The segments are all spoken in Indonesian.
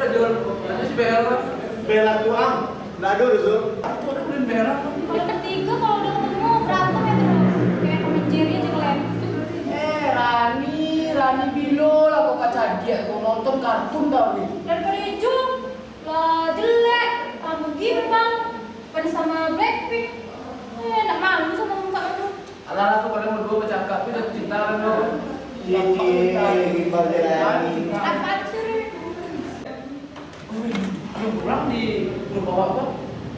udah jual. Ada si Bella. Bella tuang. Nggak ada Rizul. Aku udah beliin Bella. Kalau bertiga kalau udah ketemu berantem ya terus. Kayak Tom and Jerry aja kalian. Rani Bilo lah kok kaca dia. Kau nonton kartun tau nih. Daripada hijau, lah jelek, kamu gimbal, pada sama Blackpink. Enak malu sama muka kamu. Alah tuh kalian berdua bercakap, itu udah cinta kan lo. Cici, gimbal Rani. Apaan sih, Ri? Belum pulang di grup bawah apa?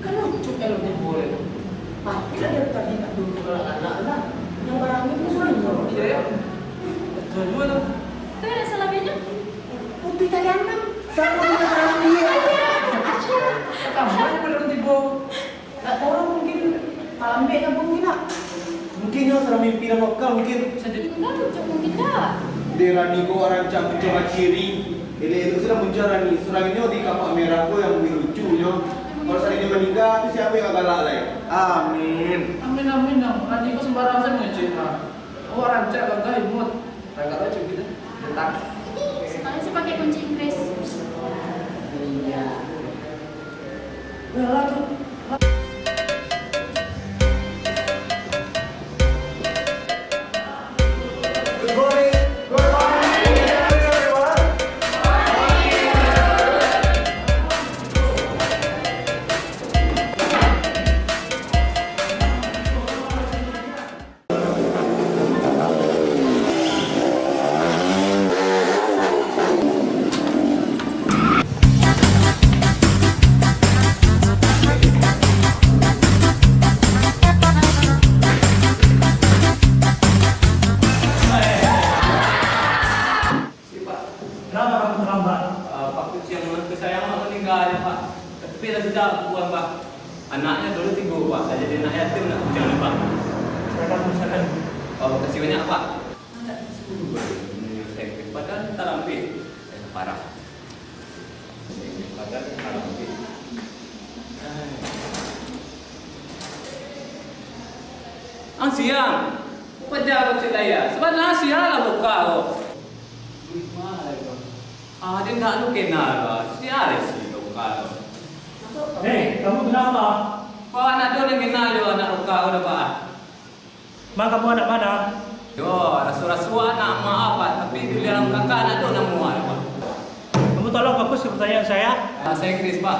Kan lucu kalau dia boleh. Tapi kan dari tadi tak dulu kalau anak-anak yang barangnya itu suruh. Iya ya. Betul juga tuh. Tuh ada selebihnya. Putih Italiana. Sama dengan orang dia. Kamu aja pada nanti bau. Nggak tahu orang mungkin ambeknya mungkin nak. Mungkin yang serang mimpi dan lokal mungkin. Bisa jadi. Enggak lucu mungkin dah. Derani ko orang cak muncul ciri. Itu sudah muncul Rani. Surang ini di kapak merah ko yang lebih lucunya. Kalau seandainya meninggal, itu siapa yang agak galak lah ya? Amin. Amin amin dong. Nanti kau sembarang saya ngecek lah. Oh rancak gak imut. Raga aja gitu. Bentar. Sekali sih pakai kunci Inggris. Iya. Bella tuh. Good morning. Good morning everyone. Kenapa kamu terlambat? Pak Kucing kesayangan meninggal ya Pak. Tapi dah sudah buang Pak. Anaknya dulu 3 Pak. Dah jadi anak yatim nak Kucing ni Pak. Mereka menyelesaikan. Oh, kasih banyak Pak. Padahal tak ambil. Parah. Padahal tak ambil. Siang. Pejam kecil daya. Sebenarnya siang lah buka kau. Dia tak lu kenal lah. Siapa sih buka kau? Hei, kamu kenapa? Kau anak tu yang kenal dia anak buka kau dah Pak. Mak kamu anak mana? Yo, rasul-rasul anak mak apa? Tapi di dalam kakak anak tu nak muat Pak. Kamu tolong fokus ke pertanyaan saya. Bahasa Inggeris Pak.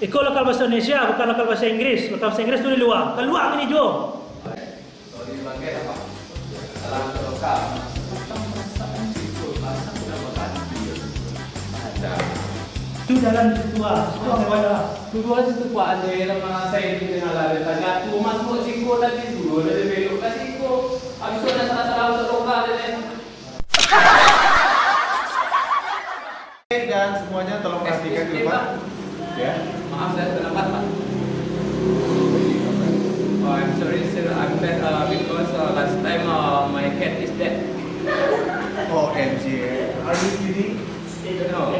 Ikut lokal bahasa Indonesia, bukan lokal bahasa Inggris. Lokal bahasa Inggris tu di luar. Keluar ini Jo. Sorry bangkai apa? Salam lokal. Ada. Itu jalan tua. Itu yang mana? Dulu situ Pak ada lama saya di tengah lari. Tanya tu masuk siko tadi dulu dari belok ke siko. Habis tu ada salah-salah untuk lokal dia. Dan semuanya tolong perhatikan dulu Pak. Ya. Maaf saya terlambat Pak. Oh, I'm sorry sir, I'm bad because last time my cat is dead. OMG. Are you kidding? No.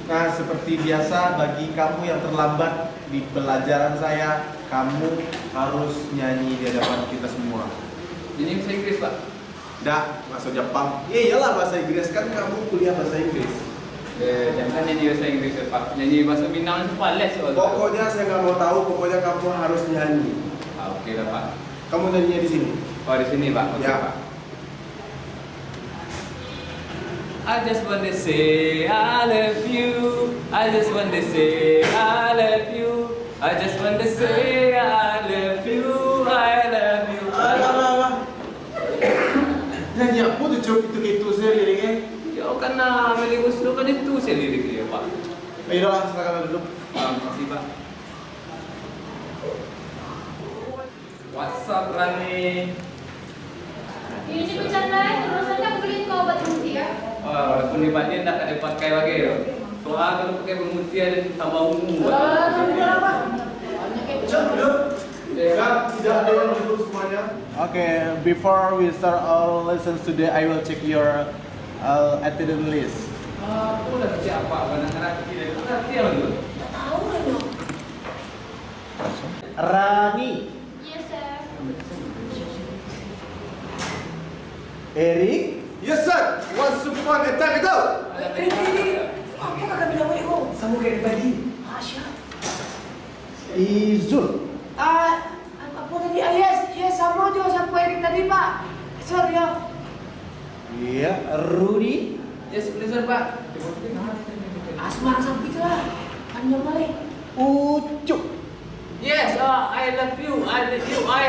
Nah, seperti biasa bagi kamu yang terlambat di pelajaran saya, kamu harus nyanyi di hadapan kita semua. Ini bahasa Inggris Pak. Dah, bahasa Jepang. Iyalah bahasa Inggris kan kamu kuliah bahasa Inggris. Jangan nyanyi bahasa Inggris ya, Pak. Nyanyi bahasa Minang itu pales soalnya. Pokoknya saya nggak mau tahu, pokoknya kamu harus nyanyi. Oke lah Pak. Kamu nyanyinya di sini. Oh di sini Pak. Oke Ya. Pak. I just want to say I love you. I just want to say I love you. I just want to say I love you. I love you. Alah. Nyanyi apa tuh cok itu saya liriknya. Ya karena Meli Guslo kan itu saya lirik dia Pak. Ayo lah, silakan duduk. Makasih Pak. What's up Rani? Ini bercandain terusan aku beliin kau obat henti ya. Walaupun di batin tak ada pakai lagi ya. Soalnya kalau pakai pemutih ada tambah ungu. Tidak ada yang duduk semuanya. Okay, before we start our lessons today, I will check your attendance list. Aku udah siapa? Kadang-kadang tidak ngerti apa dulu. Enggak tahu kan dong. Rani, Yes, sir. Eric. Yes sir. Once upon a time ago. Apa kakak bilang WO? Sama kayak tadi. Siap. Izul. Apa tadi? Yes, sama juga siapa Erik tadi Pak. Sorry ya. Iya, Rudy. Yes, please Pak. Asmara sampai lah. Panjang balik. Ucup. Yes, I love you, I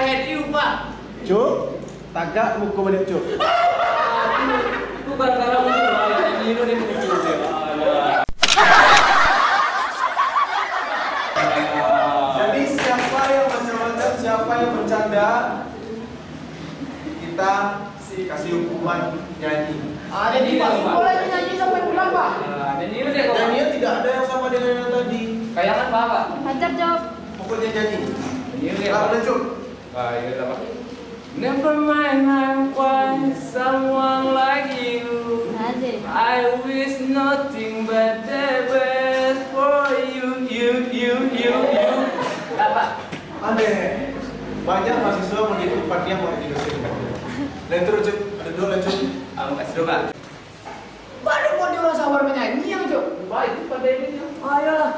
hate you Pak. Cuk, tagak muka balik cuk. Itu gara-gara ini lo dia muncul dia. Jadi siapa yang macam-macam, siapa yang bercanda, kita kasih hukuman nyanyi. Jadi Pak, boleh nyanyi sampai pulang Pak. Nyanyi lo dia kok. Nyanyian tidak ada yang sama dengan yang tadi. Kayangan Pak. Hajar jawab. Pokoknya nyanyi. Nyanyi lo dia. Lah, udah cuk. Iya lah Pak. Never mind, I'll find someone like you. Asik. I wish nothing but the best for you. Apa? Aneh. Banyak mahasiswa mau ikut Fatihah mau ikut sini. Lentur cuk, ada dua lentur. Aku kasih dulu Pak. Baru mau dia orang sabar menyanyi yang Cuk. Pak, itu pada ini. Ayolah.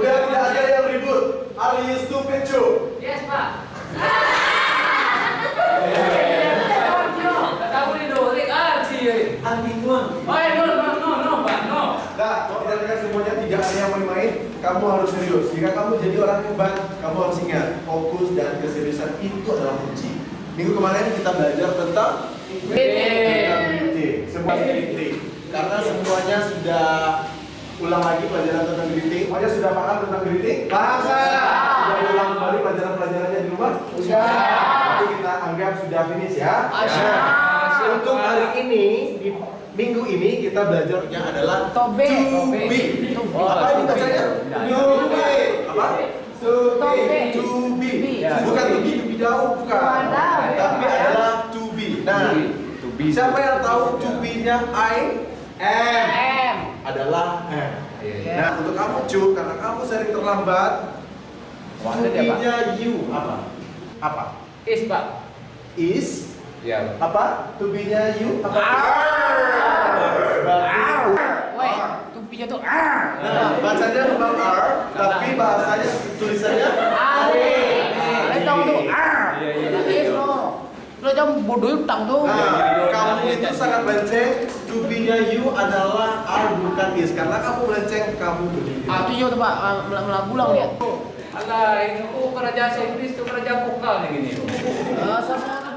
Udah tidak ada yang ribut. Are you stupid cuk? Yes Pak. Kamu ini dorek arti ya. Anti tuan. Oh no Pak, no. Dah, kita semuanya tidak ada yang main-main. Kamu harus serius. Jika kamu jadi orang hebat, kamu harus ingat fokus dan keseriusan itu adalah kunci. Minggu kemarin kita belajar tentang greeting. Semua greeting. Karena semuanya sudah ulang lagi pelajaran tentang greeting. Semuanya sudah paham tentang greeting? Bahasa. Sudah ulang kembali pelajaran-pelajarannya di rumah? Sudah. Tapi kita anggap sudah finish ya. Untuk hari ini di minggu ini kita belajarnya adalah Tobe. to be. Apa ini bacanya? To be. Apa? To be. Bukan to be jauh bukan. Tapi adalah to be. Nah, siapa yang tahu to be-nya I am? Adalah M. Nah, untuk kamu Cuk, karena kamu sering terlambat, to be-nya you apa? Apa? Is Pak. Is Ya. apa? To be-nya you apa? Woi, tupinya tuh Nah, bacanya memang R, tapi bahasanya tulisannya Ale. Ale tahu tuh Iya. Lo jangan bodoh utang tuh. Nah, kamu itu sangat melenceng. To be-nya you adalah R bukan is. Karena kamu melenceng, kamu berdiri. Itu juga tuh Pak, pulang ya. Alah, ini aku kerja Inggris tuh kerja vokal nih gini. Sama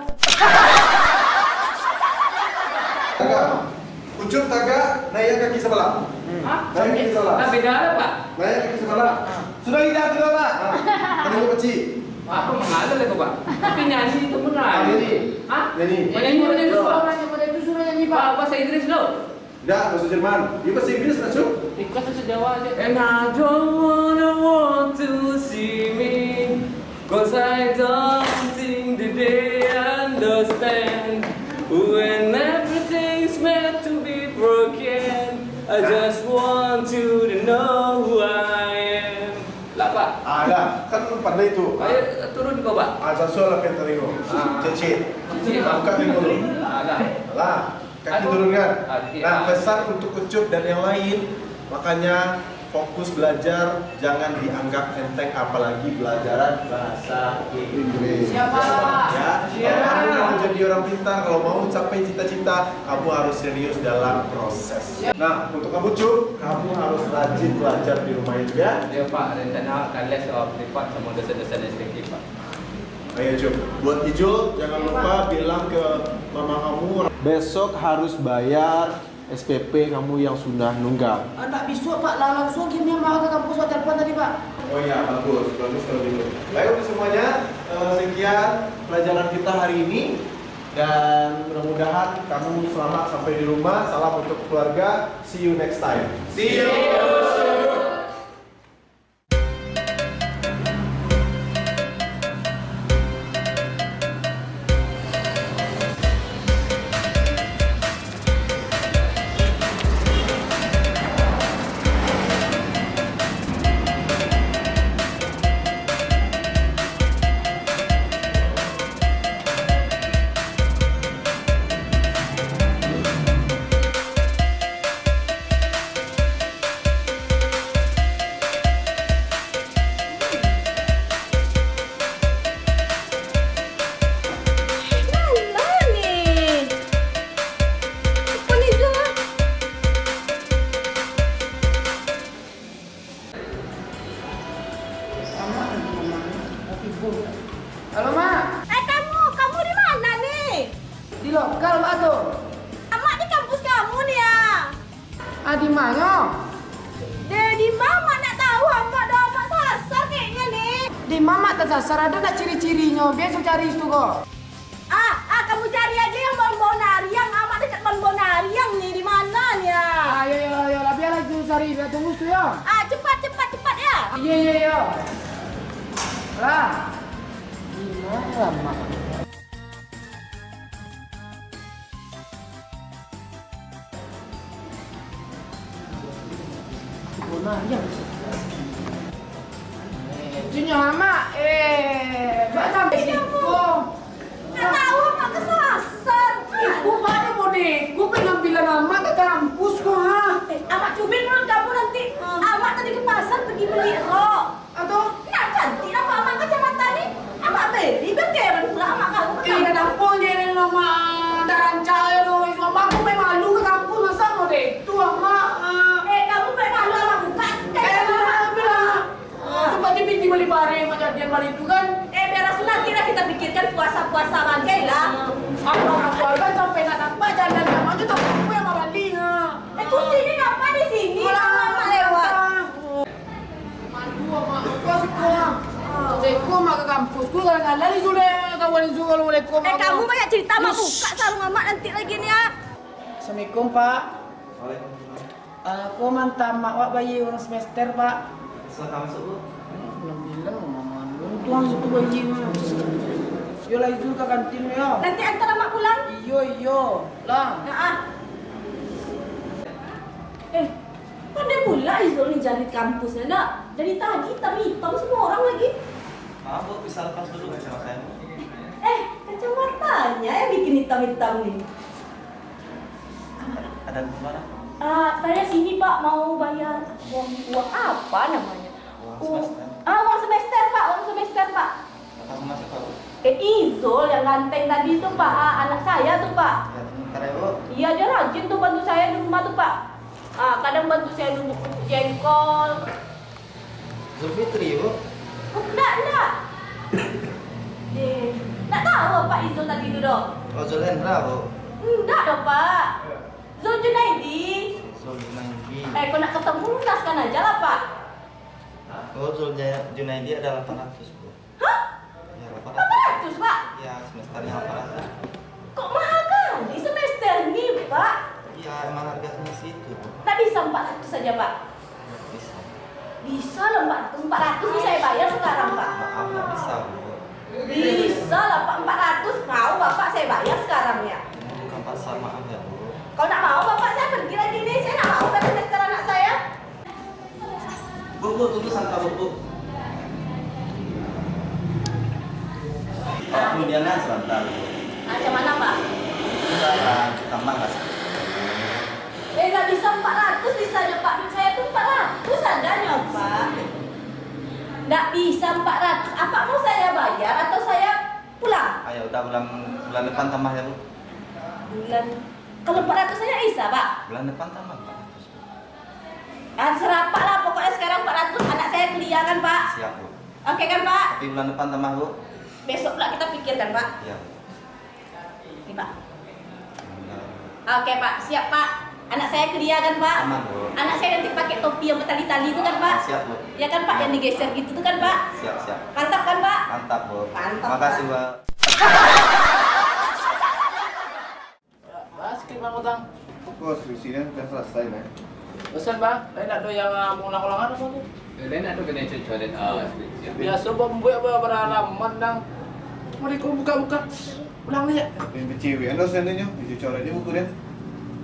Tagak. Ucup tagak, naik kaki sebelah. Hah? Naik kaki sebelah. Nah, beda apa Pak? Naik kaki sebelah. Sudah tidak, Pak. Kamu kecil. Apa mengalir itu Pak? Tapi nyanyi itu benar. Nyanyi. Hah? Nyanyi. Nyanyi mana itu Pak? pada itu suruh nyanyi Pak, Pak. bahasa Inggris lo. Enggak, bahasa Jerman. Dia bahasa Inggris, Ucup. Ikut bahasa Jawa aja. And I don't want to see me, 'cause I don't think that they understand. When everything's meant to be broken, I just want you to know who I am. Lah Pak, Ada, kan pandai itu. ayo turun kau Pak. Aja soal penterigo. Cecit. Cecit, Pak. Buka pintu dulu. Ada. Lah, kaki turunkan. Iya. Nah, pesan untuk Ucup dan yang lain, makanya fokus belajar, jangan dianggap enteng, apalagi belajaran bahasa Inggris. Siapa? Ya, kalau kamu mau jadi orang pintar, kalau mau mencapai cita-cita, kamu harus serius dalam proses. Nah, untuk kamu Ucup, kamu harus rajin belajar di rumah juga. Ya Pak, rencana akan les privat sama dosen-dosen SPK Pak. Ayo Ucup, buat Ijul, jangan lupa bilang ke mama kamu, besok harus bayar SPP kamu yang sudah nunggak. Anak bisu Pak, langsung gini mau ke kampus waktu telepon tadi Pak. Oh iya, bagus kalau gitu. Baik untuk semuanya, sekian pelajaran kita hari ini dan mudah-mudahan kamu selamat sampai di rumah. Salam untuk keluarga. See you next time. See you. Halo, Mak. Kamu di mana nih? Di lokal, Mak tuh. Mak di kampus kamu nih ya. Di mana? Di mama nak tahu mak dah mak sasar kayaknya nih. Di mama tersasar ada nggak ciri-cirinya? Besok cari itu kok. Kamu cari aja yang bon-bon Ariang, amak dekat bon-bon Ariang nih di mana nih ya? Ayo, biar lagi cari, biar tunggu tuh ya. Cepat ya. Iya. Lah. Gimana, Mak? Bon Ariang. Itunya Mak. Mbak sampai situ. Nggak tahu mak kesasar. Ibu ada bonekku pengen bilang nama ke kampus kok ha. Amak cubit mulut kamu nanti. Amak tadi ke pasar pergi beli rok. Atau Nah cantik apa amak kacamata nih? Amak beli berkeren pula amak kamu ke kira kampus. nampol jadi nama daran cahaya loh. Mama aku main malu ke kampus masa mau deh. Tua mak. Kamu main malu amak buka. Bilang. Coba dipinti beli bareng macam dia beli itu kan. Beres nanti lah kita pikirkan puasa-puasa bagai lah. Aku kan sampai nak nampak jalan sama aja tak aku yang mau beli ha. Kursi ini ngapa di sini? Lama lewat. Malu mak aku asik kok. Ceko mak ke kampus. Ku kan lari sudah kawan itu kalau boleh kok. Kamu banyak cerita mak buka sarung amak nanti lagi nih ya. Assalamualaikum Pak. Aku mantan mak wak bayi orang semester Pak. Kamu masuk. Belum bilang mama tuang situ bayi. Yo lagi dulu ke kantin ya. Nanti antar amak pulang. Iyo lah. Pandai pula Izul nih jadi kampusnya nak. Dari tadi hitam semua orang lagi. Maaf, Bu, bisa lepas dulu sama saya. Kacamatanya yang bikin hitam-hitam nih. Ada di mana? Saya sini Pak mau bayar uang apa namanya? Uang semester. Uang semester Pak, uang semester Pak. Atas masuk, Pak. Izul yang ganteng tadi tuh Pak, anak saya tuh Pak. Ya, bentar ya, Bu. Iya dia rajin tuh bantu saya di rumah tuh Pak. Kadang bantu saya nunggu jengkol. Zulfitri, Bu. Enggak. Enggak tahu apa Izul tadi itu dong. Oh, Zulhendra, Bu. Enggak dong Pak. Zul Junaidi. Zuljunaidi. Kau nak ketemu lunaskan aja lah Pak. Oh, Zuljunaidi ada 800, Bu. Hah? Ya, 800. 800 Pak? Ya, semesternya 800. Kok mahal kali semester ini Pak? Ya, emang harganya situ, Bu. Tak bisa 400 saja Pak? Bisa. Bisa lah 400. 400 bisa saya bayar sekarang Pak. Maaf, nggak bisa, Bu. Bisa lah Pak 400. Mau Bapak saya bayar sekarang ya. Ini bukan pasar, maaf ya, Bu. Kalau nak mau Bapak saya pergi lagi nih. Saya nak mau bayar semester anak saya. Bu, tunggu sangka, Bu. Oh, kemudian sebentar, Bu. Macam mana Pak? Sekarang tambah nggak sih? Nggak bisa 400 bisa aja Pak. Duit saya tuh 400 adanya Pak. Nggak bisa 400. Apa mau saya bayar atau saya pulang? Ayo, udah bulan depan tambah ya, Bu. Bulan. Kalau 400 saya bisa Pak. Bulan depan tambah 400, Bu. Serah Pak lah. Pokoknya sekarang 400 anak saya kuliah kan Pak. Siap, Bu. Oke kan Pak? Tapi bulan depan tambah, Bu. Besok pula kita pikirkan Pak. Iya. Ini Pak. Oke Pak. Siap Pak. Anak saya kuliah kan Pak. Aman, Bu. Anak saya nanti pakai topi yang bertali-tali itu kan Pak. Siap, Bu. Ya kan Pak yang digeser gitu tuh kan Pak. Siap. Mantap kan Pak? Mantap, Bu. Mantap, Makasih, Pak. Bu. Basket Bang Utang. Kok skripsinya udah selesai, Nek? Bosan Bang, lain nak do yang ulang-ulangan apa tu? Lain ada kena cocoran Biasa buat beralaman dang. Mari kau buka-buka. Ulang ni ya. Yang cewek, anda seandainya, itu coret dia buku dia.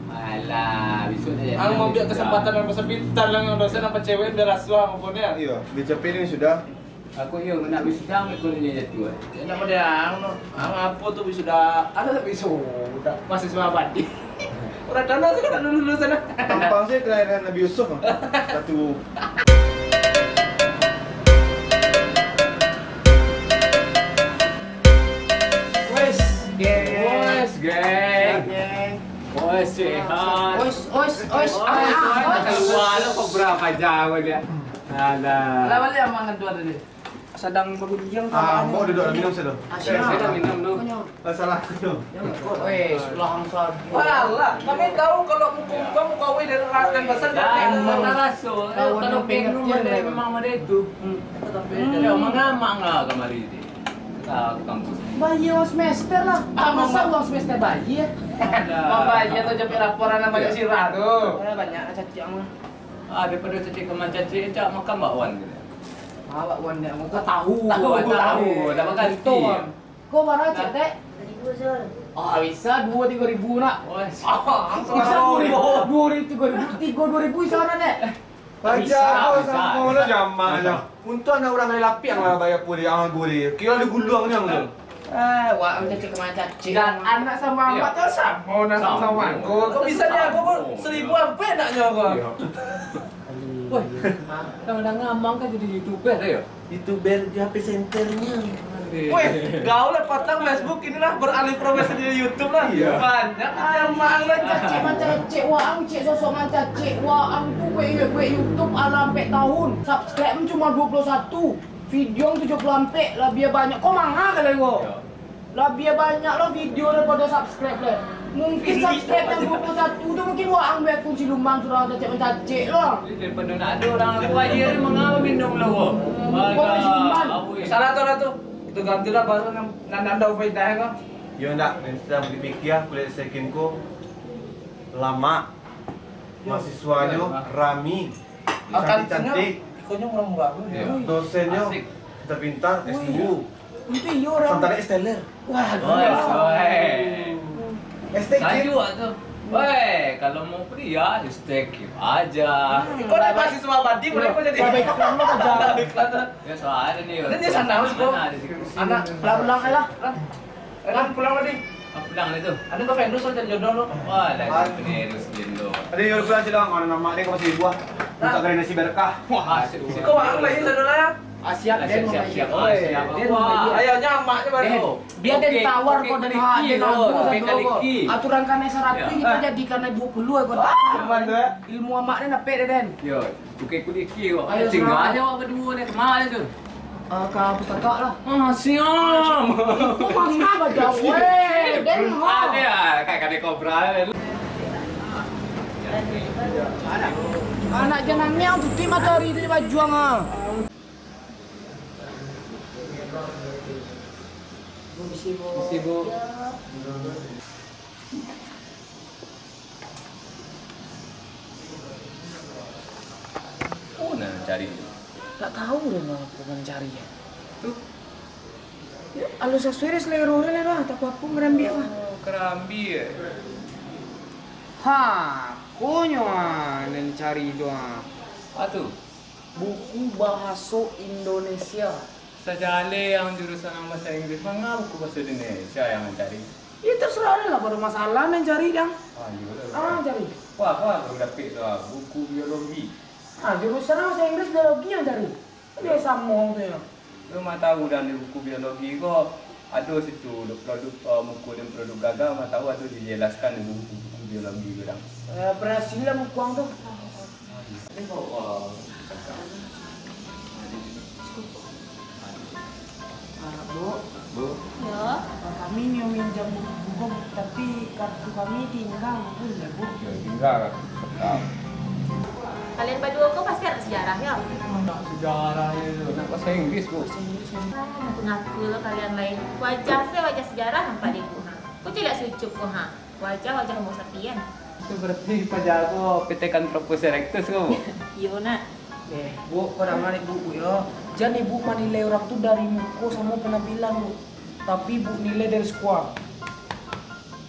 Alah, besok dia. Ang mau biar kesempatan yang pasal pintar lang yang dosen apa cewek dia rasuah maupun ya. Iya, BCP ini sudah. Aku yung nak bisudang ko niya jatuh. Ya nak dia ang apa tu sudah ada tapi sudah masih semua bandi. Orang tanah sih kan dulu sana. Tampang sih kelahiran Nabi Yusuf. Satu. Wes, Wes, geng. geng. Wes, sehat. Ois. Keluar lo kok berapa jam dia? Alah. Lawan dia mangan tu ada dia. sedang bergunjing Mau duduk minum sudah. Saya dah minum dulu. Salah minum. Weh, sulang sabi. Wala, kami tahu kalau muka muka weh dan besar Emang raso. Kalau pengen dia memang ada itu. Ya mengamak nggak kemari ini. Kita ke kampus. Bayi uang semester lah. Masa uang semester bayi ya? Bayi tuh jadi laporan sama banyak sirah tuh. Banyak caci mah. Daripada cacik ke caci, cak makan bakwan gitu. Awak wan dia mau tahu. Tahu, dah makan itu. Kau mana cek teh? 2000 Zul. Bisa 2-3 ribu nak. Oh, Bisa 2.000, 2.000 bisa orang deh. Baca kau sama mana jamak aja. Bisa. Untuk anak orang lain lapi yang lah bayar puri, ang puri. Kira ada guluang yang tu. Wah, cek kemana cek? Dan anak sama Iya. amat tuh sama sama aku. Kok bisa dia aku 1.000 sampai naknya aku. Woi, kadang ngamang kan jadi YouTuber ya? YouTuber di HP centernya. Wih, gaul lah patang Facebook inilah beralih profesi di YouTube lah. Iya. Banyak yang malah cacik macam cek waang cek sosok macam cek waang tuh gue YouTube ala sampai tahun. Subscribe cuma 21. Video 70 sampai lah biar banyak. Kok mangga kali gua? Iya. Lah biar banyak lah video daripada subscribe lah. Mungkin subscribe yang 21 tu mungkin waang biar kunci lumang sudah cacik lah. Daripada nak ada orang aku aja ni mengapa minum lah kau? Salah tu. Itu gantilah baru nanda faedah kan. Yo nak, sedang dipikir kuliah sekinku lama. Mahasiswanya rami. Cantik-cantik. Ikonya orang baru. Dosennya Asik. pintar-pintar, S2. Itu iya orang. Santana Esteller. STK. Laju tu. Weh, kalau mau pria, stay keep aja. Kau ni mahasiswa banding, mereka jadi. Iklan lo kerja. Iklan. Ya soalnya ni. Ini dia sana harus kau. Anak pulang lah. Kan pulang tadi. Pulang itu. Ada kau vendor so jadi jodoh lo. Wah, dah penerus jendo. Ada yang pulang cilang, mana nama dia kau masih buah. Minta kena nasi berkah. Wah, asyik. Kau aku lagi saudara. Siap, Siap, siap, siap. Siap. Ayo nyamaknya baru. Dia ada ditawar kau dari dia nabung. Aturan karena serapi kita jadikan 20 kau. Ilmu amaknya nape den. Yo, tukar kulit kau. Ayo, Tinggal serang. aja awak berdua ni. Kemana tu? Ke pustaka lah. Siam. Kau mangga baca weh. Den Ada, kayak kade kobra. Anak jenangnya tuti matahari itu bajuang ah. Sibuk. Oh, nak cari. Tak tahu deh mau aku mencari ya. Tu. Alu sesuai selera orang lah, tak apa ngerambi apa. Oh, kerambi. Ha, konyo nen cari doa. Atu. Buku bahasa Indonesia. Sajale yang jurusan bahasa Inggris, mengapa buku bahasa Indonesia yang mencari? Ya terserah lah baru masalah nen cari dang. Cari. Wah, baru dapat tu buku biologi. Jurusan bahasa Inggris biologi yang cari. Dia sama tu ya. Lu mah tahu dan di buku biologi kok ada situ produk muku dan produk gagal mah tahu ada dijelaskan di buku biologi bilang. Berhasil lah mukuang tu. Ini kok Bu, Ya. kami mau minjam buku tapi kartu kami tinggal boleh bu. ya tinggal. Kalian berdua kok pasti ada sejarah ya? Sejarah itu nak bahasa Inggris bu. Ngaku lo kalian lain. Wajah saya wajah sejarah nampak di ha. Kok tidak sucup kok ha. Wajah homo sapien. Itu berarti pajago petekan proposal rectus kau. Iya nak. Bu, pada mana buku ya? Jangan ibu menilai orang tuh dari muka sama penampilan bu. Tapi bu nilai dari squad.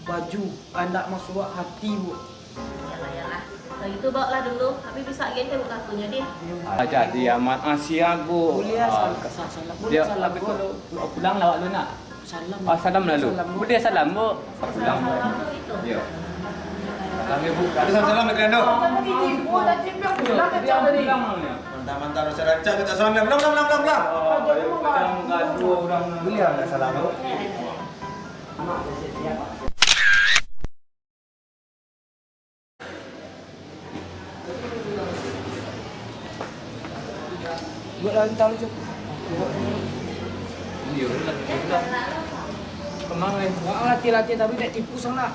Baju, anda masuk hati bu. Yalah. Kalau gitu bawa lah dulu. Tapi bisa lagi kan buka kartunya dia. Jadi amat Asia bu. Boleh ya, salam. Boleh Dia salam tapi bu. kalau pulang lawat lu nak. Salam. Salam lalu. Bu dia salam bu. Pulang. Salam tu itu. Ya. Salam ibu. Ada salam nak kena. Jangan ditipu, dah timbang pulang kecil tadi. Mantap-mantap Rasa rancang kita salam ya. Belang. Kadang gaduh orang. Boleh enggak salam lu? Gue lagi tahu cukup. Iya, lah. Kemana? Wah, latih-latih tapi tidak tipu sana.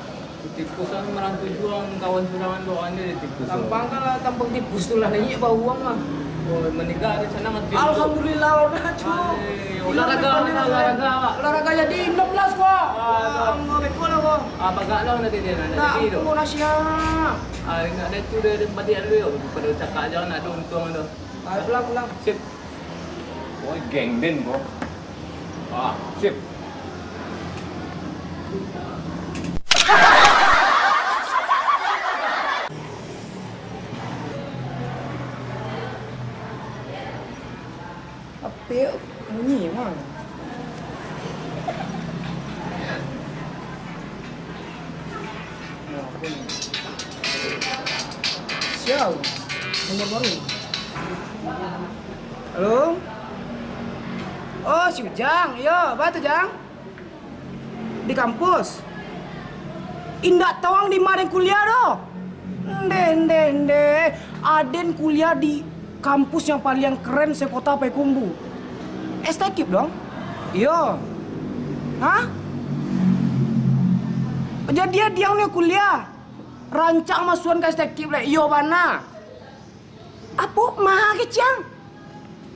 Tipusan merantau juang kawan surangan doanya ditipu. Tampang kan lah, tampang tipu tuh lah, nanya bawa uang mah. Oh, menikah di sana ngerti. Alhamdulillah udah cuy. Olahraga jadi 16 kok. Enggak betul lah kok. Apa gak lah nanti dia nanti Nah, gitu. aku nasi Ini ada itu dari tempat dia dulu yuk. Pada cakap aja ada untung ada. Ayo pulang. Sip. Oh, geng den kok. Sip. Apa bunyi mah? Siapa? Nomor baru. Halo? Oh, si Ujang. Yo, batu Jang. Di kampus. Indak tawang di mana kuliah doh. Ende. Aden kuliah di kampus yang paling keren sekota Payakumbuh. Estekip dong? Iya. Hah? Jadi dia nih kuliah. Rancang masukan ke Estekip lah. Iya mana? Apa mahal keciang?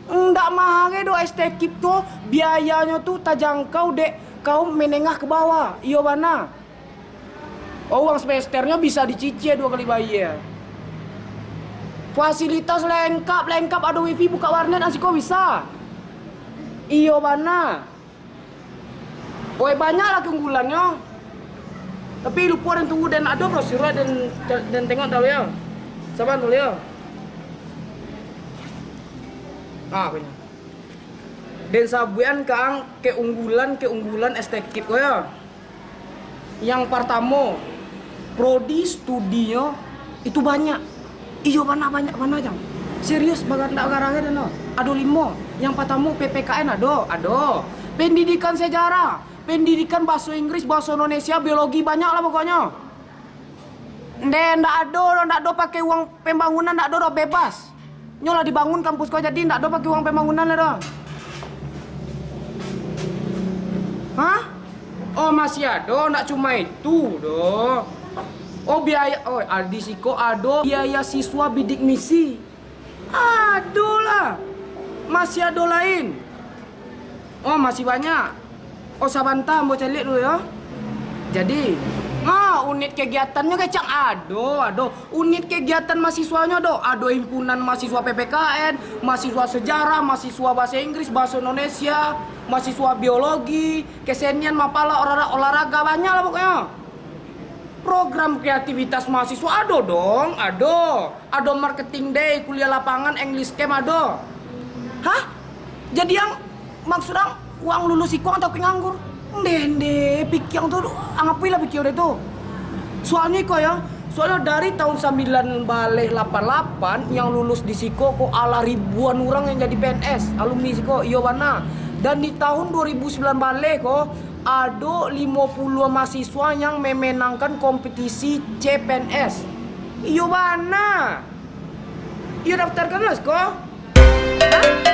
Ndak mahal do Estekip tuh biayanya tuh tajangkau dek kau menengah ke bawah. Iya mana? Oh, uang semesternya bisa dicicil 2 kali bayar. Fasilitas lengkap ada wifi buka warnet asik kok bisa. Iyo mana? Oi banyak lah keunggulannya. Tapi lupa dan tunggu dan ada brosur dan tengok dulu ya. Sabar dulu ya. Punya. Dan sabuan kang keunggulan Estekip kok ya. Yang pertama, prodi studinya itu banyak. Iyo banyak jam. Serius bagat ndak garangnya dan ada 5. Yang pertama PPKN ada. Pendidikan sejarah, pendidikan bahasa Inggris, bahasa Indonesia, biologi banyak lah pokoknya. Ndak ada pakai uang pembangunan, ndak ada bebas. Nyolah dibangun kampus kau jadi ndak ada pakai uang pembangunan lah. Hah? Oh masih ada, ndak cuma itu doh. Oh biaya, di siko ada biaya siswa bidik misi. Aduh lah, masih ada lain. Oh masih banyak. Oh sabanta mau cari dulu ya. Jadi, unit kegiatannya kecang ada. Unit kegiatan mahasiswanya ada himpunan mahasiswa PPKN, mahasiswa sejarah, mahasiswa bahasa Inggris, bahasa Indonesia, mahasiswa biologi, kesenian, mapala, olahraga banyak lah pokoknya. Program kreativitas mahasiswa ada dong, ada marketing day, kuliah lapangan, English camp ada. Hah? Jadi yang maksudnya uang lulus iko atau nganggur? Ndende, pikir tuh ngapain lah pikir itu. Soalnya dari tahun 1988 yang lulus di Siko kok ala ribuan orang yang jadi PNS, alumni Siko, iya mana. Dan di tahun 2009 balik kok ada 50 mahasiswa yang memenangkan kompetisi CPNS. Iya mana? Iya daftarkan lah kok. Hah?